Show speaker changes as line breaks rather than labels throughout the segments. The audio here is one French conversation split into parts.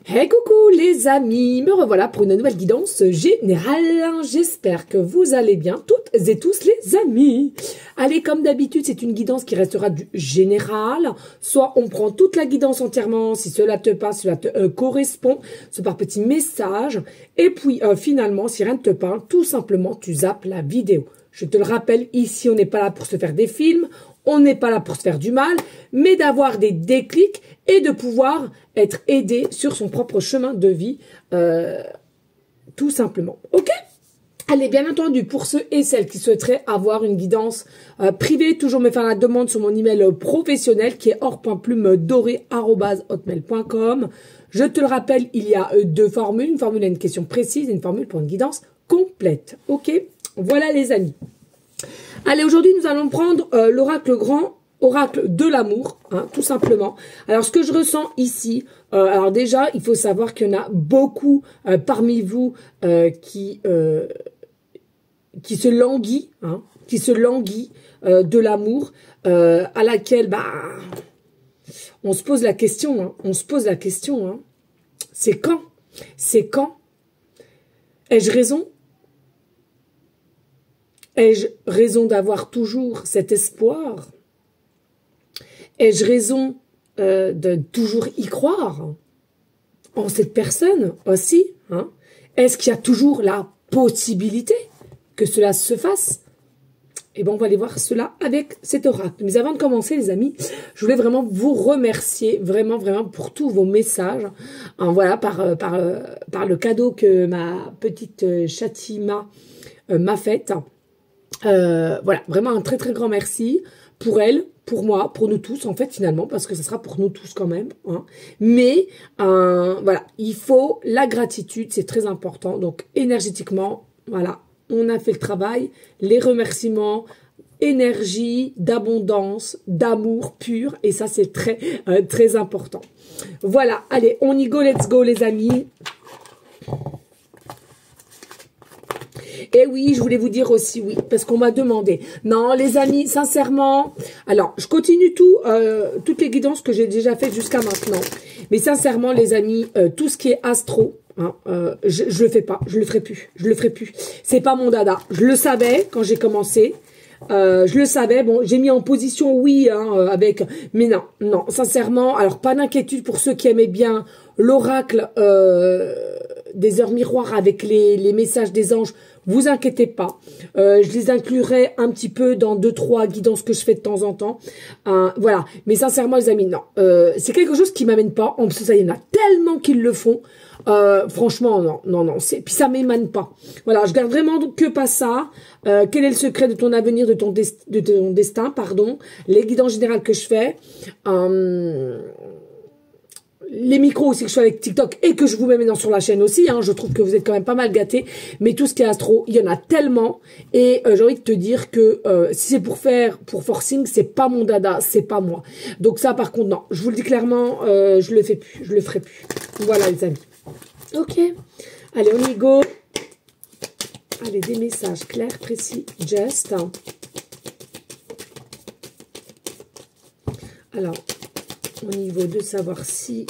Hey coucou les amis, me revoilà pour une nouvelle guidance générale. J'espère que vous allez bien toutes et tous les amis. Allez, comme d'habitude, c'est une guidance qui restera du général. Soit on prend toute la guidance entièrement, si cela te passe, cela te correspond, soit par petit message. Et puis finalement, si rien ne te parle, tout simplement tu zappes la vidéo. Je te le rappelle, ici on n'est pas là pour se faire des films, on n'est pas là pour se faire du mal, mais d'avoir des déclics et de pouvoir être aidé sur son propre chemin de vie, tout simplement. Ok? Allez, bien entendu, pour ceux et celles qui souhaiteraient avoir une guidance privée, toujours me faire la demande sur mon email professionnel qui est or.plumedoré@hotmail.com. Je te le rappelle, il y a deux formules. Une formule à une question précise et une formule pour une guidance complète. Ok? Voilà les amis. Allez, aujourd'hui, nous allons prendre l'oracle grand, oracle de l'amour, hein, tout simplement. Alors, ce que je ressens ici, alors déjà, il faut savoir qu'il y en a beaucoup parmi vous qui se languit, hein, de l'amour, à laquelle, on se pose la question, hein, hein. C'est quand? C'est quand? Ai-je raison? Ai-je raison d'avoir toujours cet espoir? Ai-je raison de toujours y croire en cette personne aussi, hein? Est-ce qu'il y a toujours la possibilité que cela se fasse? Eh bien, on va aller voir cela avec cet oracle. Mais avant de commencer, les amis, je voulais vraiment vous remercier, vraiment pour tous vos messages. Hein, voilà, par le cadeau que ma petite Chatima m'a fait. Voilà, vraiment un très grand merci pour elle, pour moi, pour nous tous en fait finalement, parce que ça sera pour nous tous quand même, hein. Mais voilà, il faut la gratitude, c'est très important. Donc énergétiquement, voilà, on a fait le travail, les remerciements, énergie, d'abondance, d'amour pur, et ça c'est très important. Voilà, allez, on y go, let's go les amis. Et oui, je voulais vous dire aussi, oui, parce qu'on m'a demandé. Non, les amis, sincèrement, alors, je continue toutes les guidances que j'ai déjà faites jusqu'à maintenant. Mais sincèrement, les amis, tout ce qui est astro, hein, je le fais pas, je le ferai plus. C'est pas mon dada. Je le savais quand j'ai commencé. Je le savais, bon, j'ai mis en position oui, hein, mais non, sincèrement, alors pas d'inquiétude pour ceux qui aimaient bien l'oracle des heures miroirs avec les messages des anges, vous inquiétez pas, je les inclurai un petit peu dans 2-3 guidances que je fais de temps en temps, voilà, mais sincèrement les amis, non, c'est quelque chose qui m'amène pas, en plus ça, il y en a tellement qui le font, franchement, non, puis ça m'émane pas. Voilà, je garde vraiment que pas ça. Quel est le secret de ton avenir, de ton destin, pardon. Les guidances générales que je fais. Les micros aussi que je fais avec TikTok et que je vous mets maintenant sur la chaîne aussi. Hein, je trouve que vous êtes quand même pas mal gâtés. Mais tout ce qui est astro, il y en a tellement. Et j'ai envie de te dire que si c'est pour forcing, c'est pas mon dada, c'est pas moi. Donc ça, par contre, non. Je vous le dis clairement, je le fais plus, je le ferai plus. Voilà les amis. Ok, allez, on y go. Allez, des messages clairs, précis, just. Alors, au niveau de savoir si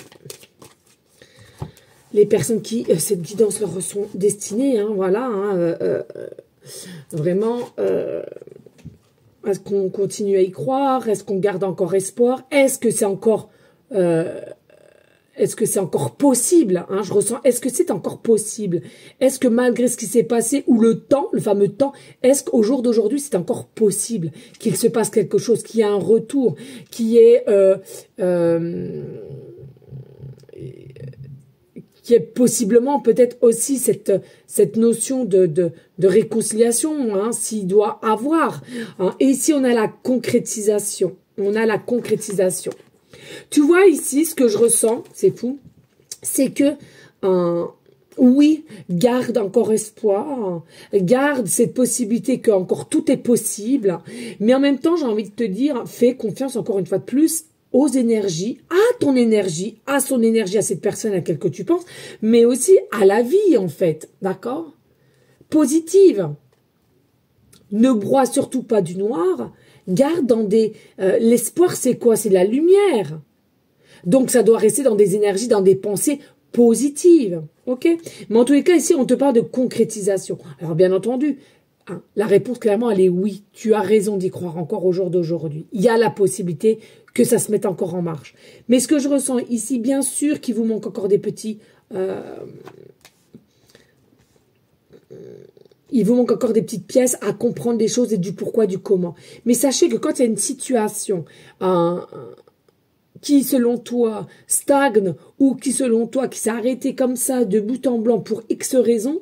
les personnes qui cette guidance leur sont destinées, hein, voilà, hein, vraiment, est-ce qu'on continue à y croire? Est-ce qu'on garde encore espoir? Est-ce que c'est encore... est-ce que c'est encore possible, hein, je ressens, est-ce que c'est encore possible? Est-ce que malgré ce qui s'est passé, ou le temps, le fameux temps, est-ce qu'au jour d'aujourd'hui, c'est encore possible qu'il se passe quelque chose, qu'il y ait un retour, qu'il y ait possiblement peut-être aussi cette notion de réconciliation, hein, s'il doit avoir. Hein. Et ici, on a la concrétisation. Tu vois ici, ce que je ressens, c'est fou, c'est que, oui, garde encore espoir, garde cette possibilité que encore tout est possible, mais en même temps, j'ai envie de te dire, fais confiance encore une fois de plus aux énergies, à ton énergie, à son énergie, à cette personne à laquelle tu penses, mais aussi à la vie, en fait, d'accord? Positive. Ne broie surtout pas du noir. Garde dans l'espoir, c'est quoi? C'est la lumière. Donc, ça doit rester dans des énergies, dans des pensées positive, ok? Mais en tous les cas, ici, on te parle de concrétisation. Alors, bien entendu, hein, la réponse, clairement, elle est oui. Tu as raison d'y croire encore au jour d'aujourd'hui. Il y a la possibilité que ça se mette encore en marche. Mais ce que je ressens ici, bien sûr qu'il vous manque encore des petits... il vous manque encore des petites pièces à comprendre les choses et du pourquoi, du comment. Mais sachez que quand il y a une situation qui, selon toi, stagne ou qui, selon toi, qui s'est arrêté comme ça, de bout en blanc pour X raisons,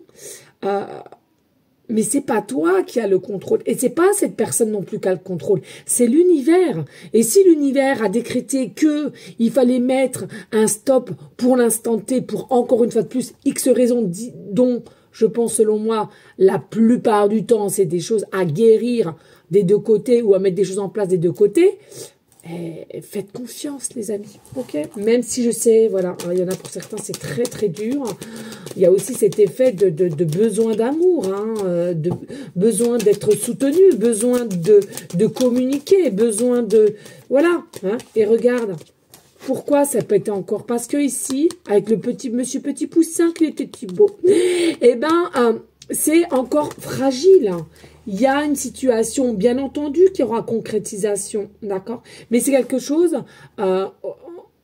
mais c'est pas toi qui as le contrôle. Et c'est pas cette personne non plus qui a le contrôle. C'est l'univers. Et si l'univers a décrété que il fallait mettre un stop pour l'instant T, pour encore une fois de plus, X raisons dont... Je pense, selon moi, la plupart du temps, c'est des choses à guérir des deux côtés ou à mettre des choses en place des deux côtés. Faites confiance, les amis, ok? Même si je sais, voilà, il y en a pour certains, c'est très, très dur. Il y a aussi cet effet de besoin d'amour, hein, de besoin d'être soutenu, besoin de communiquer, besoin de... Voilà, hein, et regarde. Pourquoi ça peut être encore? Parce que ici, avec le petit monsieur petit poussin qui était si beau, eh ben, c'est encore fragile. Il y a une situation, bien entendu, qui aura concrétisation, d'accord? Mais c'est quelque chose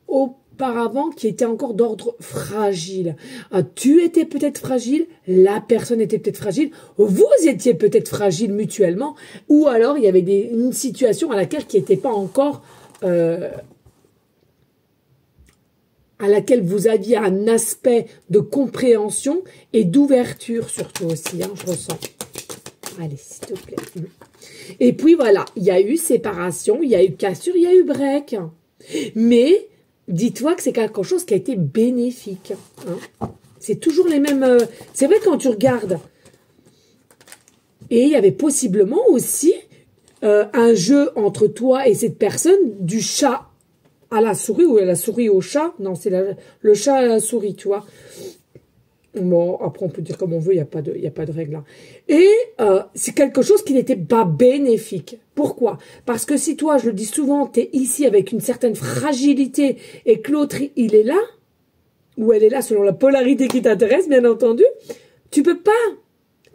auparavant qui était encore d'ordre fragile. Tu étais peut-être fragile, la personne était peut-être fragile, vous étiez peut-être fragile mutuellement, ou alors il y avait une situation à laquelle qui n'était pas encore... à laquelle vous aviez un aspect de compréhension et d'ouverture surtout aussi, hein, je ressens. Allez, s'il te plaît. Et puis voilà, il y a eu séparation, il y a eu cassure, il y a eu break. Mais dis-toi que c'est quelque chose qui a été bénéfique. Hein. C'est toujours les mêmes... c'est vrai quand tu regardes. Et il y avait possiblement aussi un jeu entre toi et cette personne du chat à la souris ou la souris au chat. Non, c'est le chat à la souris, tu vois. Bon, après, on peut dire comme on veut, il n'y a pas de règle. Hein. Et c'est quelque chose qui n'était pas bénéfique. Pourquoi? Parce que si toi, je le dis souvent, tu es ici avec une certaine fragilité et que l'autre, il est là, ou elle est là selon la polarité qui t'intéresse, bien entendu, tu peux pas.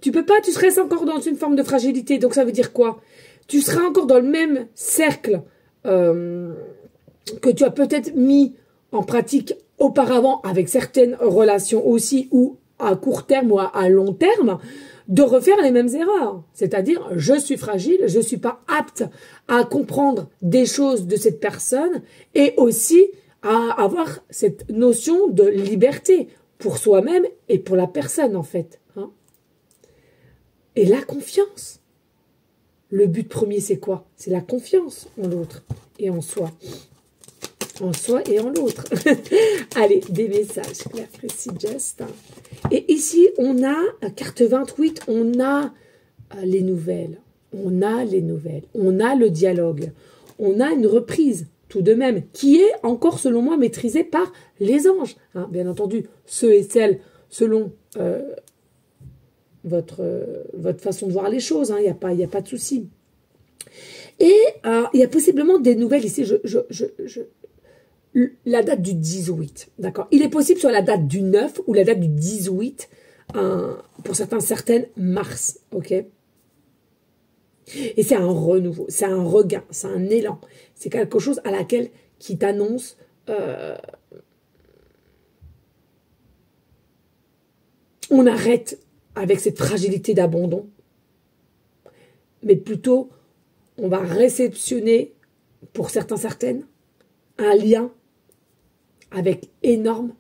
Tu peux pas, tu serais encore dans une forme de fragilité. Donc, ça veut dire quoi? Tu seras encore dans le même cercle que tu as peut-être mis en pratique auparavant avec certaines relations aussi, ou à court terme ou à long terme, de refaire les mêmes erreurs. C'est-à-dire, je suis fragile, je ne suis pas apte à comprendre des choses de cette personne et aussi à avoir cette notion de liberté pour soi-même et pour la personne en fait. Hein. Et la confiance. Le but premier, c'est quoi? C'est la confiance en l'autre et en soi. En soi et en l'autre. Allez, des messages clairs, précis, just. Et ici, on a, carte 28, on a les nouvelles. On a les nouvelles. On a le dialogue. On a une reprise, tout de même, qui est encore, selon moi, maîtrisée par les anges. Hein, bien entendu, ceux et celles, selon votre façon de voir les choses. Il n'y a pas de souci. Et il y a possiblement des nouvelles ici. La date du 18, d'accord. Il est possible sur la date du 9 ou la date du 18, pour certaines, mars, ok. Et c'est un renouveau, c'est un regain, c'est un élan. C'est quelque chose à laquelle qui t'annonce on arrête avec cette fragilité d'abandon, mais plutôt on va réceptionner, pour certaines, un lien avec énorme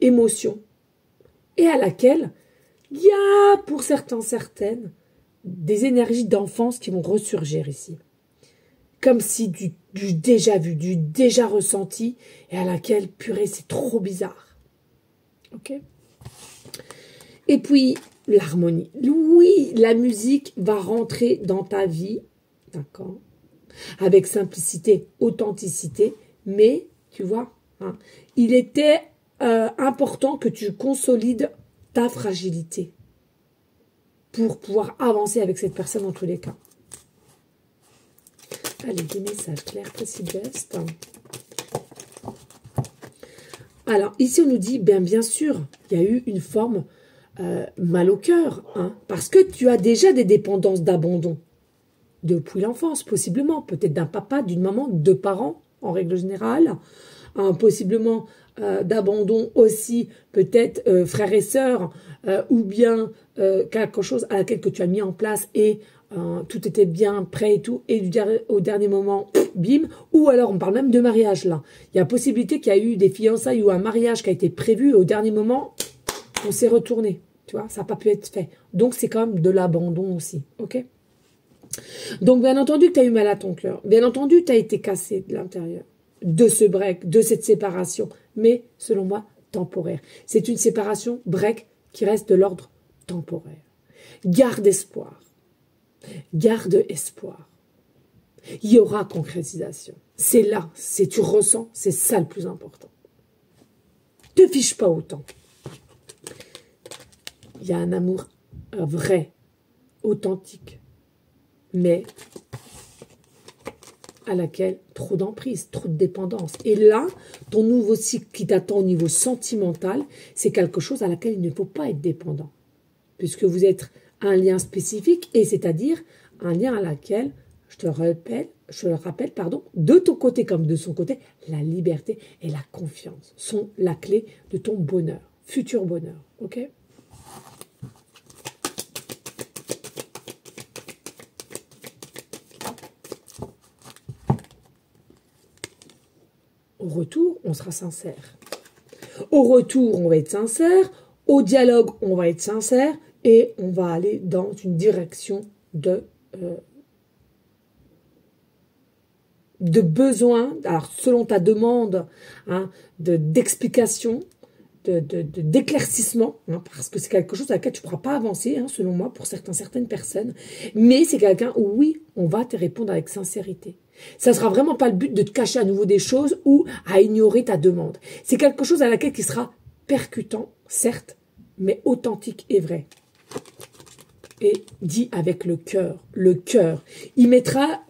émotion et à laquelle il y a pour certaines des énergies d'enfance qui vont ressurgir ici. Comme si du déjà vu, du déjà ressenti et à laquelle, purée, c'est trop bizarre. Ok? Et puis, l'harmonie. Oui, la musique va rentrer dans ta vie, d'accord? Avec simplicité, authenticité, mais, tu vois, hein, il était important que tu consolides ta fragilité pour pouvoir avancer avec cette personne dans tous les cas. Allez, des messages clairs, précis, just. Alors, ici, on nous dit, bien sûr, il y a eu une forme mal au cœur, hein, parce que tu as déjà des dépendances d'abandon depuis l'enfance, possiblement, peut-être d'un papa, d'une maman, de parents, en règle générale, hein, possiblement d'abandon aussi, peut-être frères et sœurs, ou bien quelque chose à laquelle que tu as mis en place et tout était bien prêt et tout, et au dernier moment, bim, ou alors on parle même de mariage là. Il y a possibilité qu'il y a eu des fiançailles ou un mariage qui a été prévu et au dernier moment, on s'est retourné, tu vois, ça n'a pas pu être fait. Donc c'est quand même de l'abandon aussi, ok? Donc bien entendu que tu as eu mal à ton cœur, bien entendu tu as été cassé de l'intérieur, de ce break, de cette séparation, mais selon moi, temporaire. C'est une séparation, break, qui reste de l'ordre temporaire. Garde espoir. Garde espoir. Il y aura concrétisation. C'est là, c'est tu ressens, c'est ça le plus important. Te fiche pas autant. Il y a un amour vrai, authentique, mais à laquelle trop d'emprise, trop de dépendance. Et là, ton nouveau cycle qui t'attend au niveau sentimental, c'est quelque chose à laquelle il ne faut pas être dépendant. Puisque vous êtes un lien spécifique, et c'est-à-dire un lien à laquelle, je le rappelle, de ton côté comme de son côté, la liberté et la confiance sont la clé de ton bonheur, futur bonheur. Ok ? Au retour, on sera sincère. Au retour, on va être sincère. Au dialogue, on va être sincère. Et on va aller dans une direction de besoin, alors selon ta demande, hein, d'explication, d'éclaircissement, hein, parce que c'est quelque chose à laquelle tu ne pourras pas avancer, hein, selon moi, pour certaines personnes. Mais c'est quelqu'un où, oui, on va te répondre avec sincérité. Ça ne sera vraiment pas le but de te cacher à nouveau des choses ou à ignorer ta demande. C'est quelque chose à laquelle qui sera percutant, certes, mais authentique et vrai. Et dit avec le cœur, le cœur. Il mettra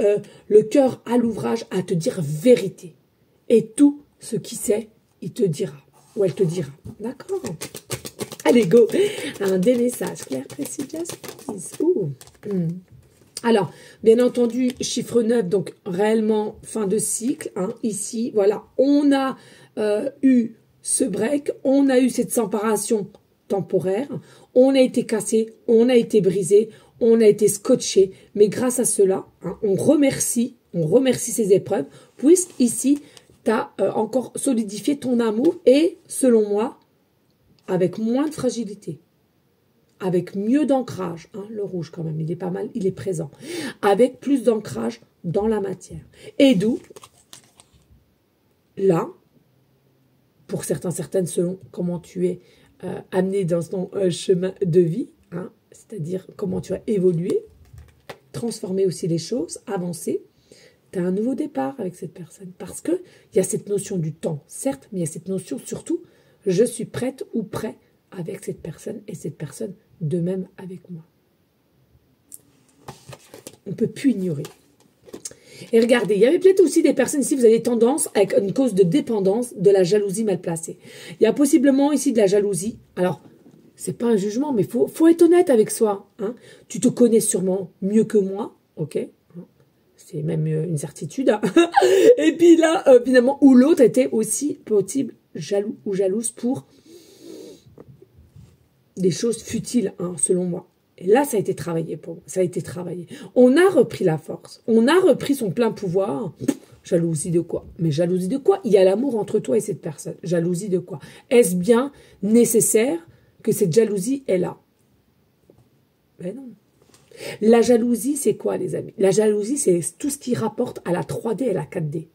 le cœur à l'ouvrage à te dire vérité. Et tout ce qu'il sait, il te dira. Ou elle te dira. D'accord? Allez, go! Des messages clairs, précis, just please. Alors, bien entendu, chiffre 9, donc réellement fin de cycle. Hein, ici, voilà, on a eu ce break, on a eu cette séparation temporaire, on a été cassé, on a été brisé, on a été scotché, mais grâce à cela, hein, on remercie ces épreuves, puisqu'ici, tu as encore solidifié ton amour et, selon moi, avec moins de fragilité. Avec mieux d'ancrage, hein, le rouge quand même, il est pas mal, il est présent, avec plus d'ancrage dans la matière. Et d'où, là, pour certaines, selon comment tu es amené dans ton chemin de vie, hein, c'est-à-dire comment tu as évolué, transformé aussi les choses, avancé, tu as un nouveau départ avec cette personne. Parce qu'il y a cette notion du temps, certes, mais il y a cette notion surtout, je suis prête ou prêt avec cette personne et cette personne de même avec moi. On ne peut plus ignorer. Et regardez, il y avait peut-être aussi des personnes ici, vous avez tendance, avec une cause de dépendance, de la jalousie mal placée. Il y a possiblement ici de la jalousie. Alors, c'est pas un jugement, mais faut être honnête avec soi. Hein. Tu te connais sûrement mieux que moi, ok? C'est même une certitude. Hein. Et puis là, finalement, où l'autre était aussi possible jaloux ou jalouse pour des choses futiles, hein, selon moi. Et là, ça a été travaillé pour moi. Ça a été travaillé. On a repris la force. On a repris son plein pouvoir. Jalousie de quoi? Mais jalousie de quoi? Il y a l'amour entre toi et cette personne. Jalousie de quoi? Est-ce bien nécessaire que cette jalousie est là? Ben non. La jalousie, c'est quoi, les amis? La jalousie, c'est tout ce qui rapporte à la 3D et à la 4D.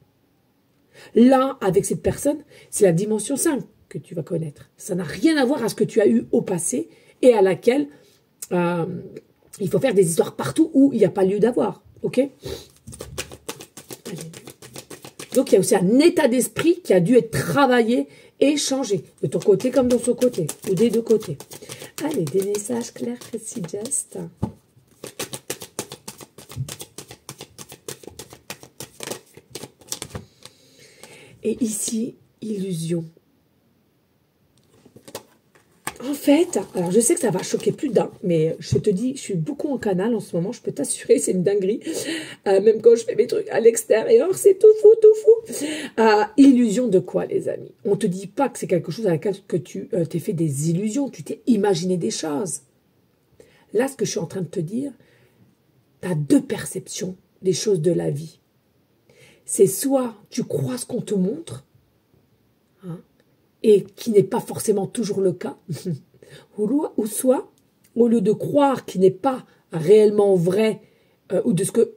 Là, avec cette personne, c'est la dimension 5 que tu vas connaître. Ça n'a rien à voir à ce que tu as eu au passé et à laquelle il faut faire des histoires partout où il n'y a pas lieu d'avoir. Ok? Allez. Donc, il y a aussi un état d'esprit qui a dû être travaillé et changé. De ton côté comme de son côté. Ou des deux côtés. Allez, des messages clairs, précis, just. Et ici, illusion. En fait, alors je sais que ça va choquer plus d'un, mais je te dis, je suis beaucoup en canal en ce moment, je peux t'assurer, c'est une dinguerie. Même quand je fais mes trucs à l'extérieur, c'est tout fou, tout fou. Illusion de quoi, les amis? On te dit pas que c'est quelque chose à laquelle que tu t'es fait des illusions, tu t'es imaginé des choses. Là, ce que je suis en train de te dire, tu as deux perceptions des choses de la vie. C'est soit tu crois ce qu'on te montre, hein, et qui n'est pas forcément toujours le cas, ou soit, au lieu de croire qui n'est pas réellement vrai, ou de ce que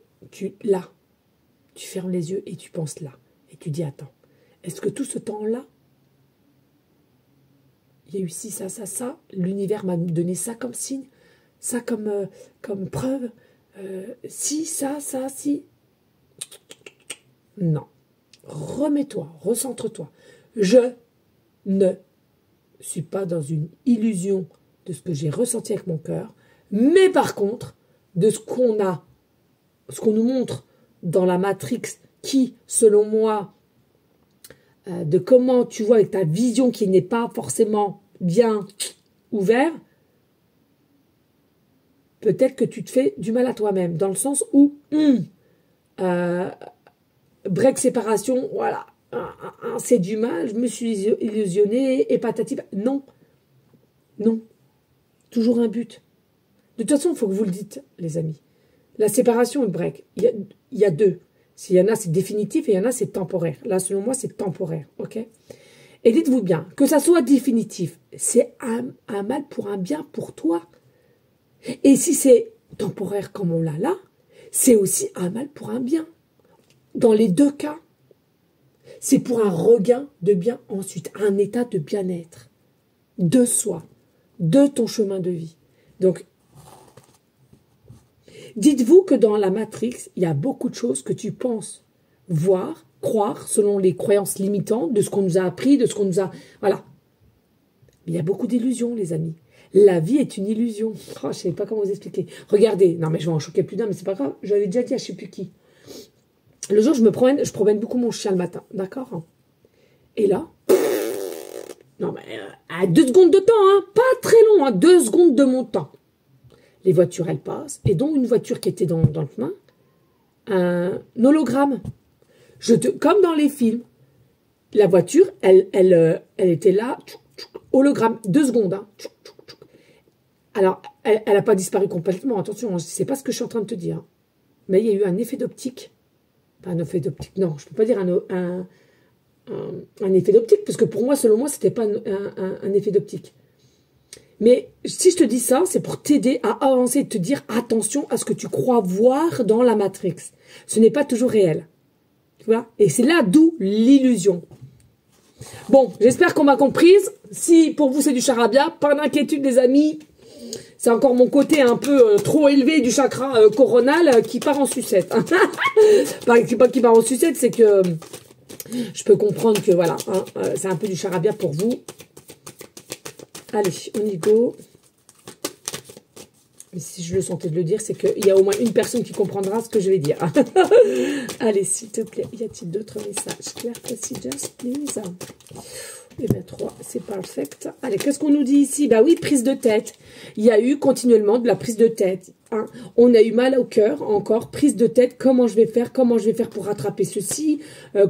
là, tu fermes les yeux et tu penses là, et tu dis, attends, est-ce que tout ce temps-là, il y a eu ci, ça, l'univers m'a donné ça comme signe, ça comme preuve, si, ça, si. Non. Remets-toi, recentre-toi. Je ne suis pas dans une illusion de ce que j'ai ressenti avec mon cœur, mais par contre, de ce qu'on nous montre dans la Matrix, qui, selon moi, de comment tu vois avec ta vision qui n'est pas forcément bien ouverte, peut-être que tu te fais du mal à toi-même, dans le sens où, break séparation, voilà, c'est du mal, je me suis illusionnée, et patati, non, toujours un but. De toute façon, il faut que vous le dites, les amis. La séparation et le break, il y a deux. S'il y en a, c'est définitif, et il y en a, c'est temporaire. Là, selon moi, c'est temporaire, ok? Et dites-vous bien, que ça soit définitif, c'est un mal pour un bien pour toi. Et si c'est temporaire comme on l'a là, c'est aussi un mal pour un bien. Dans les deux cas, c'est pour un regain de bien ensuite, un état de bien-être, de soi, de ton chemin de vie. Donc, dites-vous que dans la Matrix, il y a beaucoup de choses que tu penses voir, croire, selon les croyances limitantes, de ce qu'on nous a appris, de ce qu'on nous a... Voilà. Il y a beaucoup d'illusions, les amis. La vie est une illusion. Oh, je ne sais pas comment vous expliquer. Regardez, non mais je vais en choquer plus d'un, mais c'est pas grave. J'avais déjà dit à je ne sais plus qui. Le jour, je promène beaucoup mon chien le matin, d'accord? Et là, non mais à 2 secondes de temps, hein, pas très long, hein, 2 secondes de mon temps. Les voitures, elles passent, et donc une voiture qui était dans le chemin, un hologramme. Comme dans les films, la voiture, elle était là, hologramme, 2 secondes. Hein. Alors, elle n'a pas disparu complètement, attention, c'est pas ce que je suis en train de te dire. Mais il y a eu un effet d'optique. Un effet d'optique, non, je ne peux pas dire un effet d'optique, parce que pour moi, selon moi, c'était pas un effet d'optique. Mais si je te dis ça, c'est pour t'aider à avancer et te dire attention à ce que tu crois voir dans la Matrix. Ce n'est pas toujours réel. Tu vois? Et c'est là d'où l'illusion. Bon, j'espère qu'on m'a comprise. Si pour vous c'est du charabia, pas d'inquiétude les amis. C'est encore mon côté un peu trop élevé du chakra coronal qui part en sucette. Pas qui part en sucette, c'est que je peux comprendre que voilà, hein, c'est un peu du charabia pour vous. Allez, on y go. Mais si je le sentais de le dire, c'est qu'il y a au moins une personne qui comprendra ce que je vais dire. Allez, s'il te plaît, y a-t-il d'autres messages? Claire, précis, just please. Eh bien, 3, c'est perfect. Allez, qu'est-ce qu'on nous dit ici? Bah oui, prise de tête. Il y a eu continuellement de la prise de tête. Hein. On a eu mal au cœur, encore, prise de tête. Comment je vais faire? Comment je vais faire pour rattraper ceci?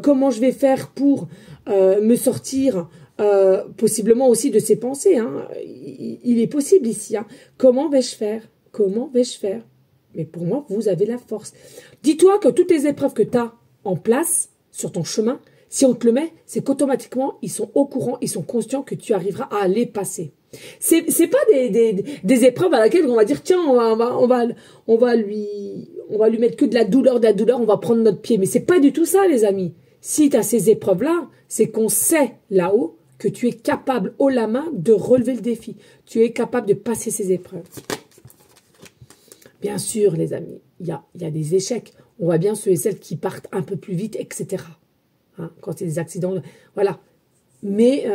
Comment je vais faire pour me sortir possiblement aussi de ces pensées? Hein. Il est possible ici. Hein. Comment vais-je faire? Comment vais-je faire? Mais pour moi, vous avez la force. Dis-toi que toutes les épreuves que tu as en place sur ton chemin, si on te le met, c'est qu'automatiquement, ils sont au courant, ils sont conscients que tu arriveras à les passer. C'est pas des épreuves à laquelle on va dire, tiens, on va lui mettre que de la douleur, on va prendre notre pied. Mais c'est pas du tout ça, les amis. Si tu as ces épreuves-là, c'est qu'on sait là-haut que tu es capable, haut la main, de relever le défi. Tu es capable de passer ces épreuves. Bien sûr, les amis, il y a des échecs. On voit bien ceux et celles qui partent un peu plus vite, etc. Hein, quand c'est des accidents, voilà. Mais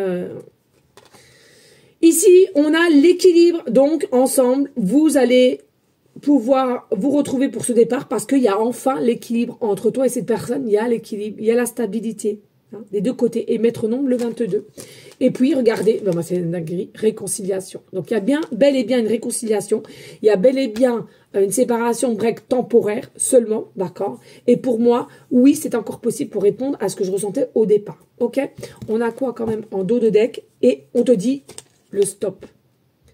ici, on a l'équilibre. Donc, ensemble, vous allez pouvoir vous retrouver pour ce départ parce qu'il y a enfin l'équilibre entre toi et cette personne. Il y a l'équilibre, il y a la stabilité. Hein, des deux côtés. Et maître nombre, le 22. Et puis, regardez, ben, c'est une réconciliation. Donc, il y a bien, bel et bien une réconciliation. Il y a bel et bien une séparation break temporaire seulement, d'accord? Et pour moi, oui, c'est encore possible pour répondre à ce que je ressentais au départ, ok? On a quoi quand même en dos de deck? Et on te dit le stop.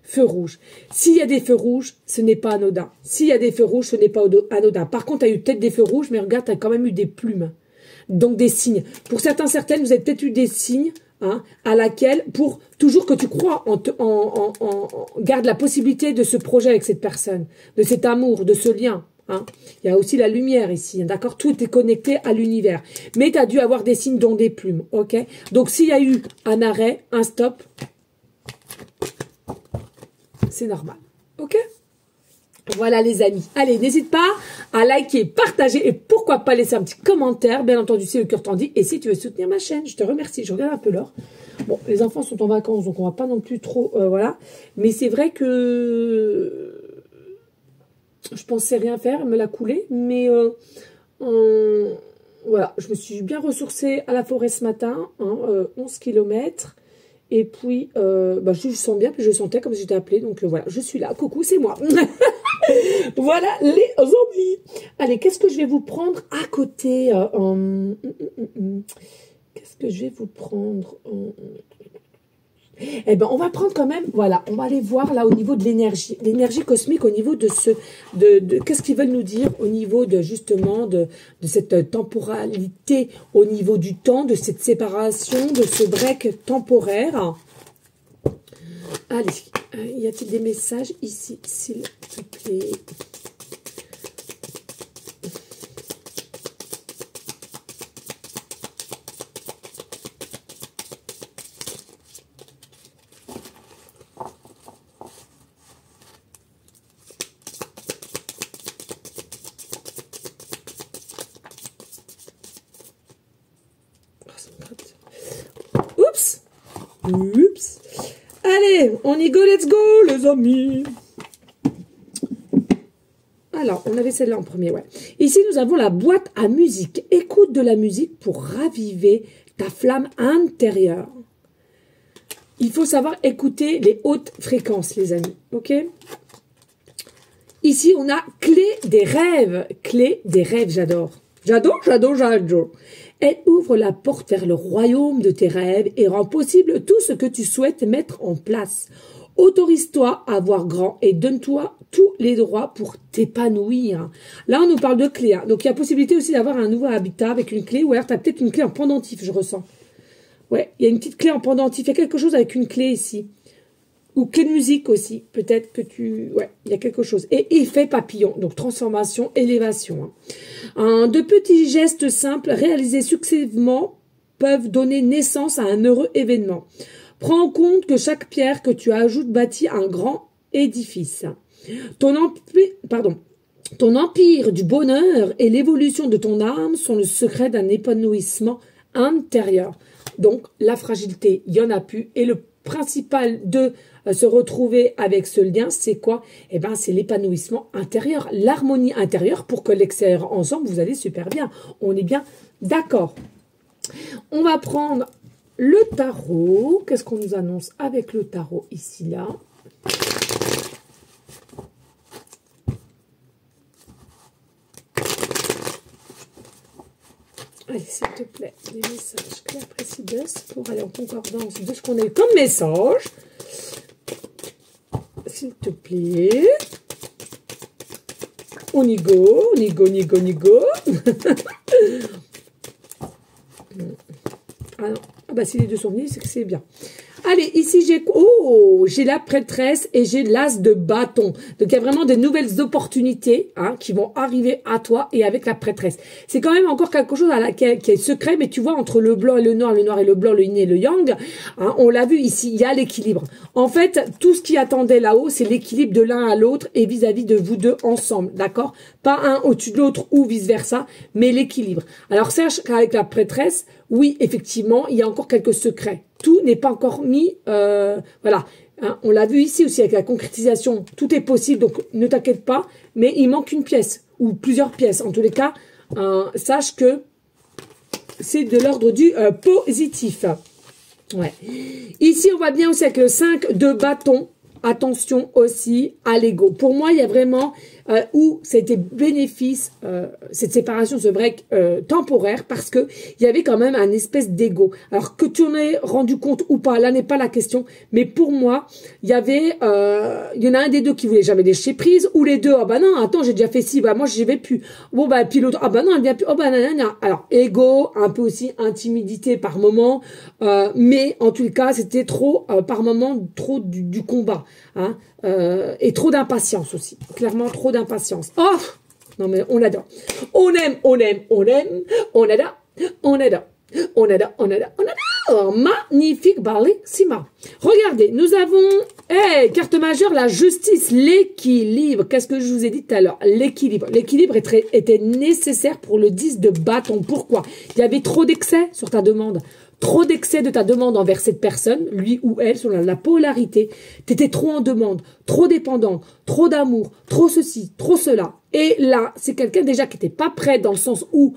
Feu rouge. S'il y a des feux rouges, ce n'est pas anodin. S'il y a des feux rouges, ce n'est pas anodin. Par contre, tu as eu peut-être des feux rouges, mais regarde, tu as quand même eu des plumes. Donc, des signes. Pour certains, certaines, vous avez peut-être eu des signes, hein, à laquelle, pour toujours que tu crois garde la possibilité de ce projet avec cette personne, de cet amour, de ce lien. Hein. Il y a aussi la lumière ici, hein, d'accord? Tout est connecté à l'univers. Mais tu as dû avoir des signes, dont des plumes, ok? Donc, s'il y a eu un arrêt, un stop, c'est normal, ok? Voilà les amis. Allez, n'hésite pas à liker, partager et pourquoi pas laisser un petit commentaire. Bien entendu, si le cœur t'en dit. Et si tu veux soutenir ma chaîne, je te remercie. Je regarde un peu l'heure. Bon, les enfants sont en vacances, donc on va pas non plus trop... voilà. Mais c'est vrai que... je pensais rien faire, elle me l'a coulé. Mais voilà, je me suis bien ressourcée à la forêt ce matin. Hein, 11 km. Et puis, bah, je sens bien, puis je sentais comme si j'étais appelée. Donc voilà, je suis là. Coucou, c'est moi. Voilà les amis. Allez, qu'est-ce que je vais vous prendre à côté qu'est-ce que je vais vous prendre Eh ben, on va prendre quand même, voilà, on va aller voir là au niveau de l'énergie cosmique, au niveau de ce, qu'est-ce qu'ils veulent nous dire au niveau de justement de cette temporalité, au niveau du temps, de cette séparation, de ce break temporaire. Allez, y a-t-il des messages ici, s'il te plaît? Oups! Oups! Allez, on y go, let's go, les amis. Alors, on avait celle-là en premier, ouais. Ici, nous avons la boîte à musique. Écoute de la musique pour raviver ta flamme intérieure. Il faut savoir écouter les hautes fréquences, les amis, ok? Ici, on a clé des rêves. Clé des rêves, j'adore. J'adore, j'adore, j'adore. Elle ouvre la porte vers le royaume de tes rêves et rend possible tout ce que tu souhaites mettre en place. Autorise-toi à voir grand et donne-toi tous les droits pour t'épanouir. Là, on nous parle de clé. Hein. Donc, il y a possibilité aussi d'avoir un nouveau habitat avec une clé. Ou alors, tu as peut-être une clé en pendentif, je ressens. Ouais, il y a une petite clé en pendentif. Il y a quelque chose avec une clé ici. Ou clé de musique aussi. Peut-être que tu... Ouais, il y a quelque chose. Et effet papillon. Donc, transformation, élévation. Hein. De petits gestes simples réalisés successivement peuvent donner naissance à un heureux événement. Prends en compte que chaque pierre que tu ajoutes bâtit un grand édifice. Ton empire du bonheur et l'évolution de ton âme sont le secret d'un épanouissement intérieur. Donc, la fragilité, il n'y en a plus. Et le principal de se retrouver avec ce lien, c'est quoi? Eh bien, c'est l'épanouissement intérieur, l'harmonie intérieure pour que l'extérieur, ensemble, vous allez super bien. On est bien d'accord. On va prendre le tarot. Qu'est-ce qu'on nous annonce avec le tarot ici, là? Allez, s'il te plaît, des messages clairs, précis, pour aller en concordance de ce qu'on a eu comme message. S'il te plaît. On y go, on y go, on y go, on y go. Ah non, ah bah si les deux sont venus, c'est que c'est bien. Allez, ici j'ai la prêtresse et j'ai l'as de bâton. Donc il y a vraiment des nouvelles opportunités hein, qui vont arriver à toi et avec la prêtresse. C'est quand même encore quelque chose qui est secret, mais tu vois entre le blanc et le noir et le blanc, le yin et le yang, hein, on l'a vu ici, il y a l'équilibre. En fait, tout ce qui attendait là-haut, c'est l'équilibre de l'un à l'autre et vis-à-vis de vous deux ensemble, d'accord? Pas un au-dessus de l'autre ou vice-versa, mais l'équilibre. Alors sache qu'avec la prêtresse, oui, effectivement, il y a encore quelques secrets. Tout n'est pas encore mis, voilà. Hein, on l'a vu ici aussi avec la concrétisation. Tout est possible, donc ne t'inquiète pas. Mais il manque une pièce ou plusieurs pièces. En tous les cas, sache que c'est de l'ordre du positif. Ouais. Ici, on voit bien aussi avec le 5 de bâton. Attention aussi à l'ego. Pour moi, il y a vraiment où c'était bénéfice, cette séparation, ce break temporaire, parce que il y avait quand même un espèce d'ego. Alors que tu en aies rendu compte ou pas, là n'est pas la question. Mais pour moi, il y avait, il y en a un des deux qui voulait jamais lâcher prise, ou les deux, ah bah non, attends, j'ai déjà fait ci, bah moi j'y vais plus. Bon bah puis l'autre, ah bah non, elle vient plus, oh bah nanana. Alors ego, un peu aussi intimidité par moment, mais en tout cas c'était trop, par moment, trop du combat. Hein, et trop d'impatience aussi. Clairement, trop d'impatience. Oh non, mais on adore. On aime, on aime, on aime. On adore, on adore. On adore, on adore, on adore. Magnifique, bellissima. Regardez, nous avons, carte majeure, la justice, l'équilibre. Qu'est-ce que je vous ai dit tout à l'heure? L'équilibre. L'équilibre était nécessaire pour le 10 de bâton. Pourquoi? Il y avait trop d'excès sur ta demande. Trop d'excès de ta demande envers cette personne, lui ou elle, selon la polarité. Tu étais trop en demande, trop dépendante, trop d'amour, trop ceci, trop cela. Et là, c'est quelqu'un déjà qui n'était pas prêt dans le sens où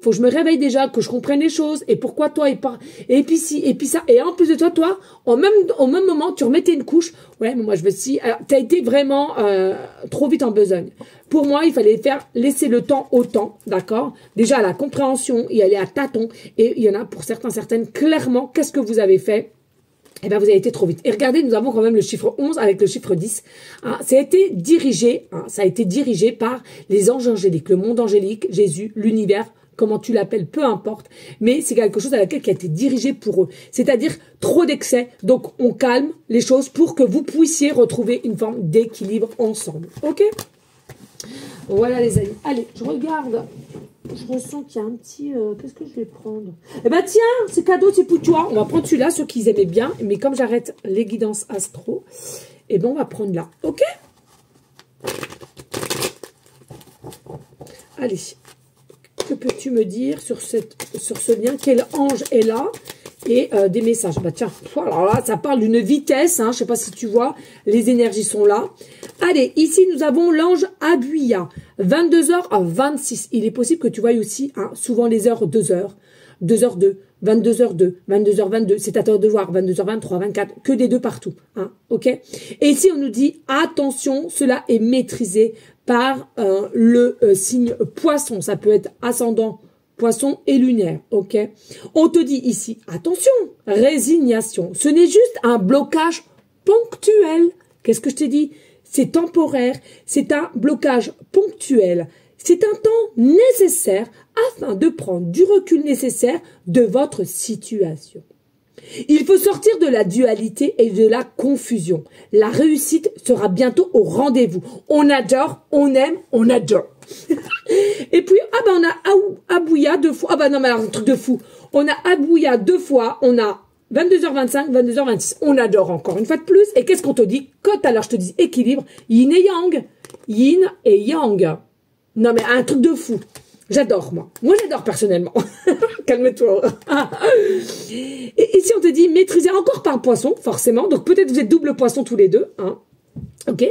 faut que je me réveille déjà, que je comprenne les choses, et pourquoi toi, et puis ci, et puis ça. Et en plus de toi, au même moment, tu remettais une couche. Ouais, mais moi, je veux ci. Alors, t'as été vraiment trop vite en besogne. Pour moi, il fallait laisser le temps au temps, d'accord? Déjà, à la compréhension, y aller à tâtons. Et il y en a pour certaines, clairement, qu'est-ce que vous avez fait? Eh bien, vous avez été trop vite. Et regardez, nous avons quand même le chiffre 11 avec le chiffre 10. Hein, ça a été dirigé par les anges angéliques, le monde angélique, Jésus, l'univers, comment tu l'appelles, peu importe. Mais c'est quelque chose qui a été dirigé pour eux. C'est-à-dire trop d'excès. Donc, on calme les choses pour que vous puissiez retrouver une forme d'équilibre ensemble. OK? Voilà, les amis. Allez, je regarde. Je ressens qu'il y a un petit... qu'est-ce que je vais prendre? Eh ben tiens, c'est cadeau, c'est pour toi. On va prendre celui-là, ceux qui aimaient bien. Mais comme j'arrête les guidances astro, eh ben on va prendre là. OK? Allez. Que peux-tu me dire sur ce lien? Quel ange est là? Et des messages. Bah tiens, alors là, ça parle d'une vitesse. Hein, je ne sais pas si tu vois. Les énergies sont là. Allez, ici, nous avons l'ange Abuya. 22h26. Il est possible que tu voies aussi souvent les heures 2h. 2h02, 22h02, 22h22. C'est à toi de voir. 22h23, 24. Que des deux partout. Hein, OK? Et ici, on nous dit, attention, cela est maîtrisé par le signe poisson. Ça peut être ascendant poisson et lunaire, ok? On te dit ici, attention, résignation. Ce n'est juste un blocage ponctuel. Qu'est-ce que je t'ai dit? C'est temporaire, c'est un blocage ponctuel. C'est un temps nécessaire afin de prendre du recul nécessaire de votre situation. Il faut sortir de la dualité et de la confusion. La réussite sera bientôt au rendez-vous. On adore, on aime, on adore. Et puis, on a Abuya 2 fois. Ah bah non, mais alors, un truc de fou. On a Abuya 2 fois. On a 22h25, 22h26. On adore encore une fois de plus. Et qu'est-ce qu'on te dit? Quand alors je te dis équilibre, yin et yang. Yin et yang. Non, mais un truc de fou. J'adore, moi. Moi, j'adore personnellement. Calme-toi. Et ici, on te dit maîtriser encore par poisson, forcément. Donc, peut-être vous êtes double poisson tous les deux. Hein. OK?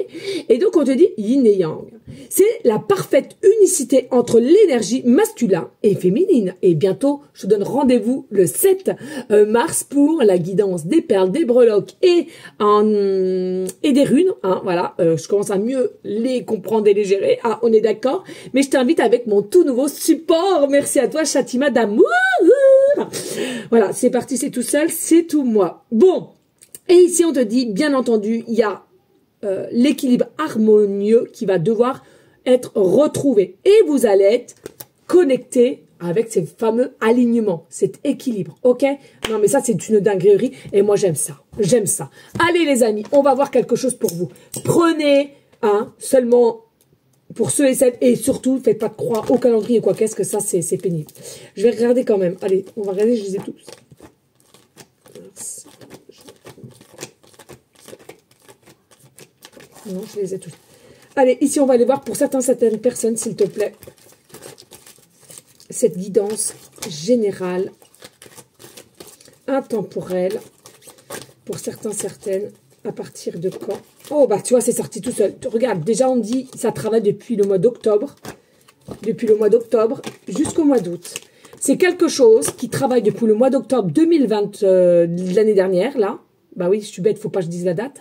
Et donc, on te dit yin et yang. C'est la parfaite unicité entre l'énergie masculine et féminine. Et bientôt, je te donne rendez-vous le 7 mars pour la guidance des perles, des breloques et des runes. Hein, voilà, je commence à mieux les comprendre et les gérer. Ah, on est d'accord. Mais je t'invite avec mon tout nouveau support. Merci à toi, Chatima d'amour. Voilà, c'est parti, c'est tout seul, c'est tout moi. Bon, et ici, on te dit, bien entendu, il y a l'équilibre harmonieux qui va devoir être retrouvé. Et vous allez être connecté avec ces fameux alignements, cet équilibre, ok? Non, mais ça, c'est une dinguerie. Et moi, j'aime ça. J'aime ça. Allez, les amis, on va voir quelque chose pour vous. Prenez, seulement pour ceux et celles, et surtout, faites pas de croix au calendrier, quoi qu'est-ce que ça, c'est pénible. Je vais regarder quand même. Allez, on va regarder, je les ai tous. Non, je les ai tous. Allez, ici, on va aller voir pour certaines personnes, s'il te plaît. Cette guidance générale, intemporelle, pour certaines, à partir de quand? Oh, bah, tu vois, c'est sorti tout seul. Regarde, déjà, on dit, ça travaille depuis le mois d'octobre. Depuis le mois d'octobre jusqu'au mois d'août. C'est quelque chose qui travaille depuis le mois d'octobre 2020 de l'année dernière, là. Bah oui, je suis bête, faut pas que je dise la date,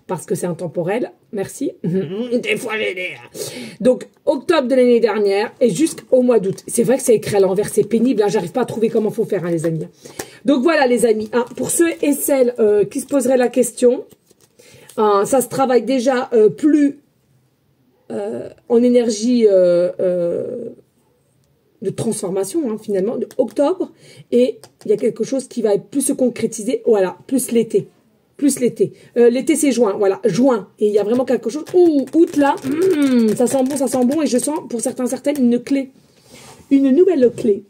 parce que c'est intemporel. Merci. Des fois, j'ai des... Donc, octobre de l'année dernière et jusqu'au mois d'août. C'est vrai que c'est écrit à l'envers, c'est pénible. Hein, j'arrive pas à trouver comment faut faire, hein, les amis. Donc voilà, les amis. Hein, pour ceux et celles qui se poseraient la question, ça se travaille déjà plus en énergie de transformation, hein, finalement, de octobre. Et il y a quelque chose qui va plus se concrétiser. Voilà, plus l'été. Plus l'été. L'été, c'est juin. Voilà, juin. Et il y a vraiment quelque chose. Ouh, août, là, ça sent bon, ça sent bon. Et je sens, pour certains, certaines, une clé. Une nouvelle clé.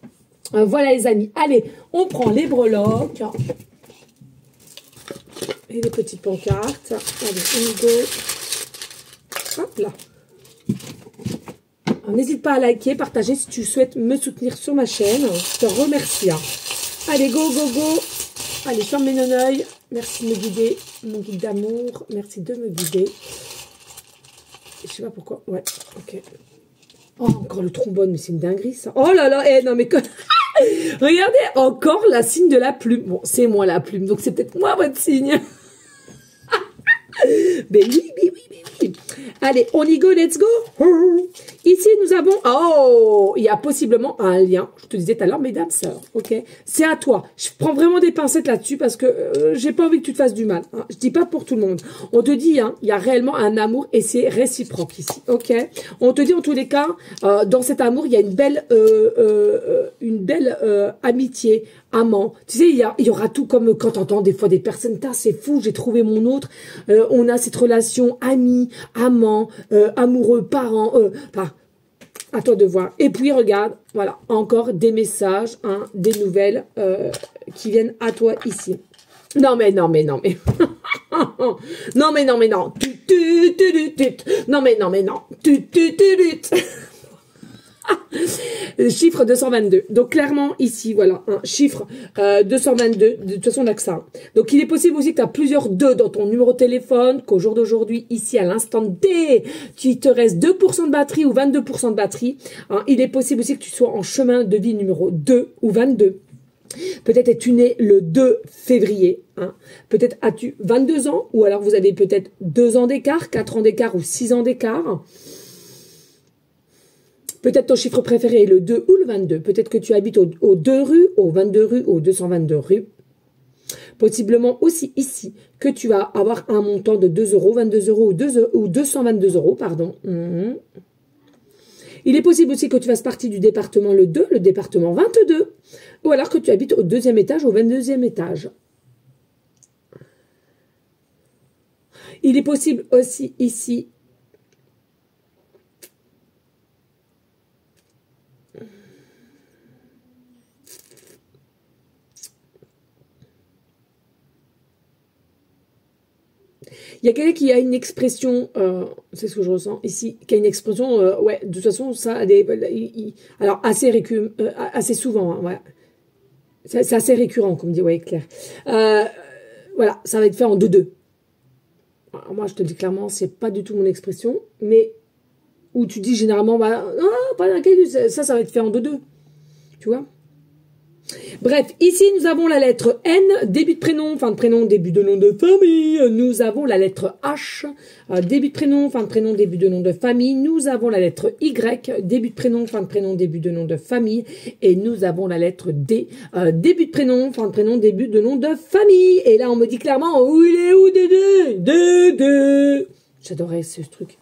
Voilà, les amis. Allez, on prend les breloques. Et les petites pancartes. Allez, on y go. Hop là. N'hésite pas à liker, partager si tu souhaites me soutenir sur ma chaîne. Je te remercie. Hein. Allez, go, go, go. Allez, ferme mes non-œils. Merci de me guider, mon guide d'amour. Merci de me guider. Je sais pas pourquoi. Ouais, ok. Oh, encore le trombone, mais c'est une dinguerie, ça. Oh là là, eh, non, mais... Regardez, encore la signe de la plume. Bon, c'est moi la plume, donc c'est peut-être moi votre signe. Mais oui, oui, oui, oui, oui. Allez, on y go, let's go. Ici, nous avons... Oh, il y a possiblement un lien. Je te disais tout à l'heure, mesdames, sœurs, ok. C'est à toi. Je prends vraiment des pincettes là-dessus parce que j'ai pas envie que tu te fasses du mal. Hein. Je dis pas pour tout le monde. On te dit, hein, il y a réellement un amour et c'est réciproque ici, ok. On te dit en tous les cas, dans cet amour, il y a une belle amitié, amant. Tu sais, il y aura tout comme quand t'entends des fois des personnes, c'est fou, j'ai trouvé mon autre. On a cette relation ami, amant, amoureux, parent, enfin, à toi de voir. Et puis, regarde, voilà, encore des messages, hein, des nouvelles qui viennent à toi ici. Non, mais, non, mais, non, mais... non, mais, non, mais, non. Non, mais, non, mais, non. Chiffre 222. Donc clairement ici, voilà, un chiffre 222. De toute façon, on a que ça. Donc il est possible aussi que tu as plusieurs 2 dans ton numéro de téléphone, qu'au jour d'aujourd'hui, ici à l'instant T, tu te restes 2% de batterie ou 22% de batterie. Hein, il est possible aussi que tu sois en chemin de vie numéro 2 ou 22. Peut-être es-tu né le 2 février. Hein. Peut-être as-tu 22 ans ou alors vous avez peut-être 2 ans d'écart, 4 ans d'écart ou 6 ans d'écart. Peut-être ton chiffre préféré est le 2 ou le 22. Peut-être que tu habites au 2 rue, au 22 rue, au 222 rue. Possiblement aussi ici que tu vas avoir un montant de 2 euros, 22 euros ou 222 euros, pardon. Il est possible aussi que tu fasses partie du département le 2, le département 22. Ou alors que tu habites au 2e étage, au 22e étage. Il est possible aussi ici... Il y a quelqu'un qui a une expression, c'est ce que je ressens ici, qui a une expression, ouais, de toute façon, ça a des... alors, assez souvent, hein, ouais. C'est assez récurrent, comme dit, ouais, Claire. Voilà, ça va être fait en 2-2. Alors, moi, je te dis clairement, c'est pas du tout mon expression, mais où tu dis généralement, bah, non, pas d'inquiétude, ça va être fait en 2-2. Tu vois? Bref, ici, nous avons la lettre N, début de prénom, fin de prénom, début de nom de famille. Nous avons la lettre H, début de prénom, fin de prénom, début de nom de famille. Nous avons la lettre Y, début de prénom, fin de prénom, début de nom de famille. Et nous avons la lettre D, début de prénom, fin de prénom, début de nom de famille. Et là, on me dit clairement, où il est où Dédé? Dédé. J'adorais ce truc.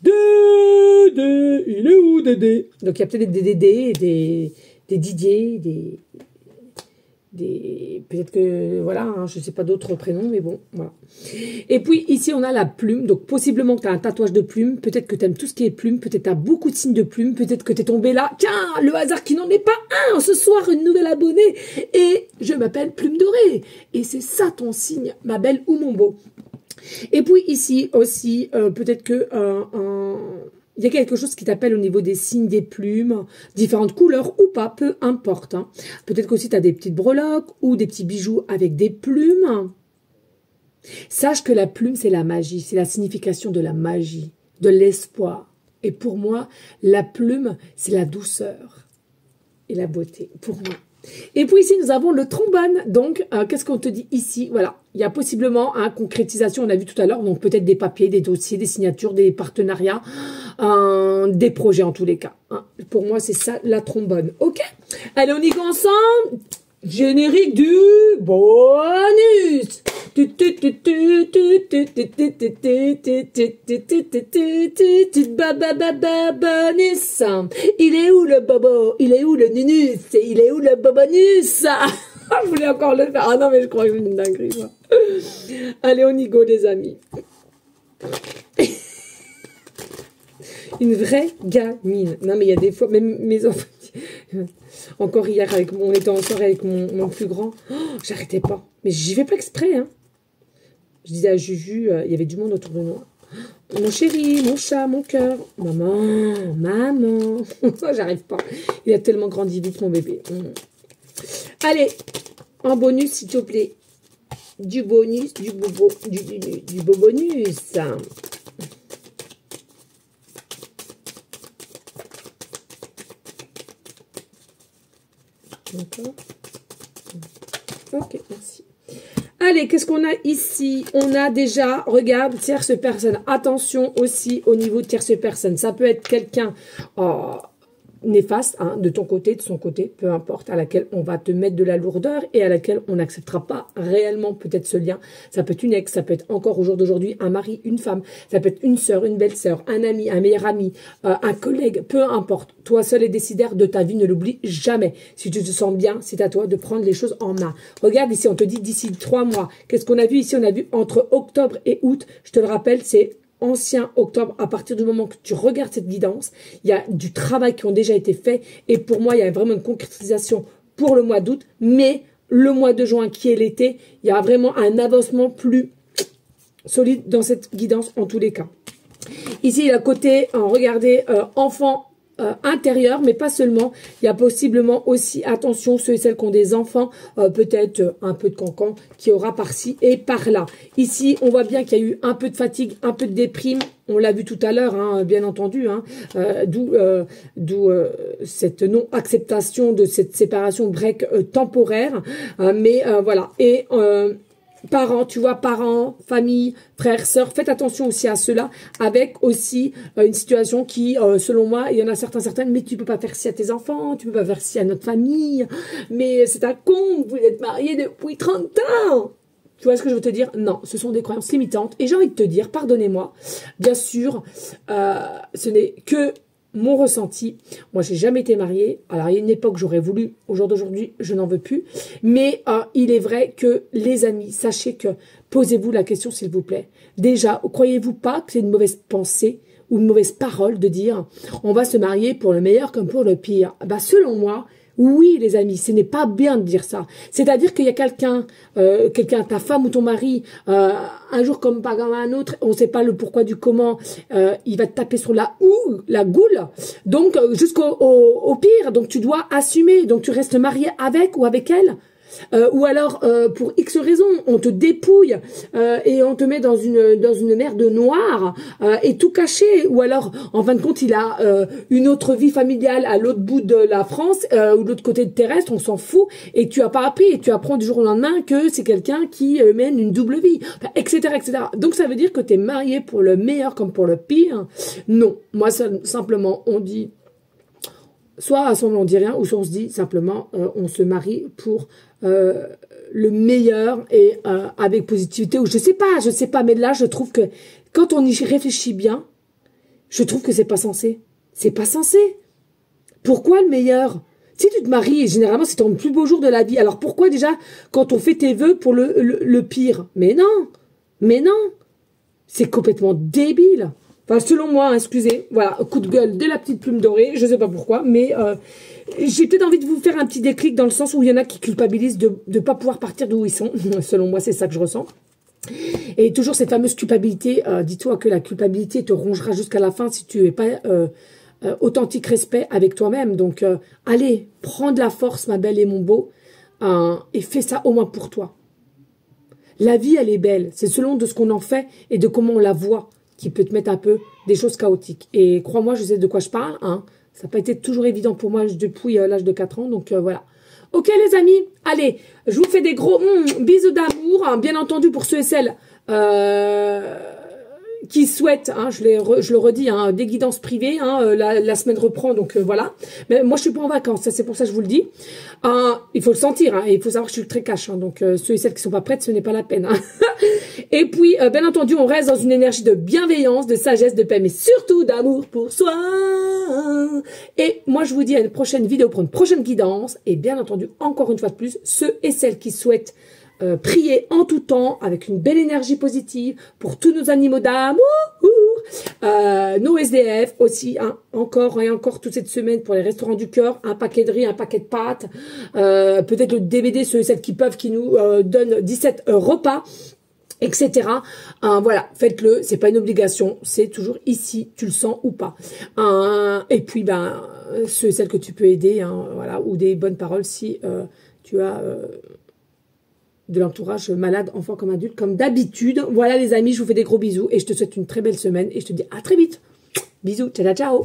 Dédé, il est où Dédé? Donc, il y a peut-être des Dédé, des Didier, peut-être que, voilà, hein, je ne sais pas d'autres prénoms, mais bon, voilà. Et puis, ici, on a la plume, donc possiblement que tu as un tatouage de plume, peut-être que tu aimes tout ce qui est plume, peut-être que tu as beaucoup de signes de plume, peut-être que tu es tombé là, tiens, le hasard qui n'en est pas un, ce soir, une nouvelle abonnée, et je m'appelle Plume Dorée, et c'est ça ton signe, ma belle ou mon beau. Et puis, ici aussi, peut-être que... il y a quelque chose qui t'appelle au niveau des signes des plumes, différentes couleurs ou pas, peu importe. Hein. Peut-être qu'aussi tu as des petites breloques ou des petits bijoux avec des plumes. Sache que la plume, c'est la magie, c'est la signification de la magie, de l'espoir. Et pour moi, la plume, c'est la douceur. et la beauté pour moi. Et puis ici, nous avons le trombone. Donc, qu'est-ce qu'on te dit ici? Voilà, il y a possiblement une concrétisation, on a vu tout à l'heure, donc peut-être des papiers, des dossiers, des signatures, des partenariats, des projets en tous les cas. Hein. Pour moi, c'est ça, la trombone. Ok? Allez, on y va ensemble. Générique du bonus. Bonus. Il est où le bobo? Il est où le nunus? Il est où le bobonus? Je voulais encore le faire. Ah non, mais je crois que j'ai une dinguerie, moi. Allez, on y go, les amis. Une vraie gamine. Non, mais il y a des fois, même mes enfants... Encore hier, on était en soirée avec mon plus grand. Oh, j'arrêtais pas. Mais j'y vais pas exprès. Hein. Je disais à Juju, il y avait du monde autour de moi. Mon chéri, mon chat, mon cœur. Maman, maman. J'arrive pas. Il a tellement grandi vite, mon bébé. Allez, en bonus, s'il te plaît. Du bonus, du bobo, du beau bonus. D'accord. Ok, merci. Allez, qu'est-ce qu'on a ici? On a déjà, regarde, tierce personne. Attention aussi au niveau de tierce personne. Ça peut être quelqu'un néfaste, hein, de ton côté, de son côté, peu importe, à laquelle on va te mettre de la lourdeur et à laquelle on n'acceptera pas réellement peut-être ce lien. Ça peut être une ex, ça peut être encore au jour d'aujourd'hui un mari, une femme, ça peut être une sœur, une belle-sœur, un ami, un meilleur ami, un collègue, peu importe. Toi seul est décideur de ta vie, ne l'oublie jamais. Si tu te sens bien, c'est à toi de prendre les choses en main. Regarde ici, on te dit d'ici 3 mois. Qu'est-ce qu'on a vu ici? On a vu entre octobre et août, je te le rappelle, c'est ancien octobre. À partir du moment que tu regardes cette guidance, il y a du travail qui ont déjà été fait et pour moi il y a vraiment une concrétisation pour le mois d'août, mais le mois de juin qui est l'été, il y a vraiment un avancement plus solide dans cette guidance en tous les cas. Ici il y a côté, regardez, enfant intérieur, mais pas seulement. Il y a possiblement aussi, attention, ceux et celles qui ont des enfants, peut-être un peu de cancan qui aura par-ci et par-là. Ici, on voit bien qu'il y a eu un peu de fatigue, un peu de déprime. On l'a vu tout à l'heure, hein, bien entendu, hein, d'où cette non-acceptation de cette séparation break temporaire. Mais voilà. Et parents, tu vois, parents, famille, frères, sœurs, faites attention aussi à cela, avec aussi une situation qui, selon moi, il y en a certaines, mais tu peux pas faire ci à tes enfants, tu peux pas faire ci à notre famille, mais c'est un con, vous êtes mariés depuis 30 ans. Tu vois ce que je veux te dire? Non, ce sont des croyances limitantes, et j'ai envie de te dire, pardonnez-moi, bien sûr, ce n'est que mon ressenti. Moi, j'ai jamais été mariée. Alors, il y a une époque, j'aurais voulu. Au jour d'aujourd'hui, je n'en veux plus. Mais il est vrai que, les amis, sachez que, posez-vous la question, s'il vous plaît. Déjà, croyez-vous pas que c'est une mauvaise pensée ou une mauvaise parole de dire on va se marier pour le meilleur comme pour le pire? Bah, selon moi, oui, les amis, ce n'est pas bien de dire ça. C'est-à-dire qu'il y a quelqu'un, ta femme ou ton mari, un jour comme pas comme un autre, on ne sait pas le pourquoi du comment, il va te taper sur la goule, donc jusqu'au pire. Donc tu dois assumer. Donc tu restes marié avec ou avec elle. Ou alors pour X raisons on te dépouille et on te met dans une merde noire et tout caché, ou alors en fin de compte il a une autre vie familiale à l'autre bout de la France ou de l'autre côté de terrestre, on s'en fout, et tu as pas appris et tu apprends du jour au lendemain que c'est quelqu'un qui mène une double vie, etc., etc. Donc ça veut dire que tu es marié pour le meilleur comme pour le pire? Non, moi simplement on dit soit à son on dit rien, ou soit on se dit simplement on se marie pour le meilleur et avec positivité, ou je sais pas, mais là je trouve que quand on y réfléchit bien, je trouve que c'est pas censé. C'est pas censé. Pourquoi le meilleur? Si tu te maries, généralement c'est ton plus beau jour de la vie, alors pourquoi déjà quand on fait tes vœux pour le pire? Mais non, c'est complètement débile. Enfin, selon moi, hein, excusez, voilà, coup de gueule de la petite plume dorée, je sais pas pourquoi, mais j'ai peut-être envie de vous faire un petit déclic dans le sens où il y en a qui culpabilisent de ne pas pouvoir partir d'où ils sont. Selon moi, c'est ça que je ressens. Et toujours cette fameuse culpabilité, dis-toi que la culpabilité te rongera jusqu'à la fin si tu n'es pas authentique respect avec toi-même. Donc, allez, prends de la force, ma belle et mon beau, et fais ça au moins pour toi. La vie, elle est belle, c'est selon de ce qu'on en fait et de comment on la voit qui peut te mettre un peu des choses chaotiques. Et crois-moi, je sais de quoi je parle, hein. Ça n'a pas été toujours évident pour moi depuis l'âge de 4 ans. Donc, voilà. Ok, les amis. Allez, je vous fais des gros bisous d'amour. Hein, bien entendu, pour ceux et celles qui souhaitent, hein, je le redis, hein, des guidances privées, hein, la semaine reprend, donc voilà. Mais moi, je suis pas en vacances, ça c'est pour ça que je vous le dis. Il faut le sentir, hein, et il faut savoir que je suis très cash, hein, donc ceux et celles qui sont pas prêtes, ce n'est pas la peine. Hein. Et puis, bien entendu, on reste dans une énergie de bienveillance, de sagesse, de paix, mais surtout d'amour pour soi. Et moi, je vous dis à une prochaine vidéo pour une prochaine guidance, et bien entendu, encore une fois de plus, ceux et celles qui souhaitent prier en tout temps avec une belle énergie positive pour tous nos animaux d'âme, nos SDF aussi, hein, encore et encore toute cette semaine pour les restaurants du cœur, un paquet de riz, un paquet de pâtes, peut-être le DVD, ceux et celles qui peuvent, qui nous donnent 17 repas, etc. Voilà, faites-le, c'est pas une obligation, c'est toujours ici, tu le sens ou pas. Et puis, ceux et celles que tu peux aider, hein, voilà, ou des bonnes paroles si tu as... de l'entourage malade, enfant comme adulte, comme d'habitude. Voilà les amis, je vous fais des gros bisous et je te souhaite une très belle semaine et je te dis à très vite. Bisous, ciao ciao.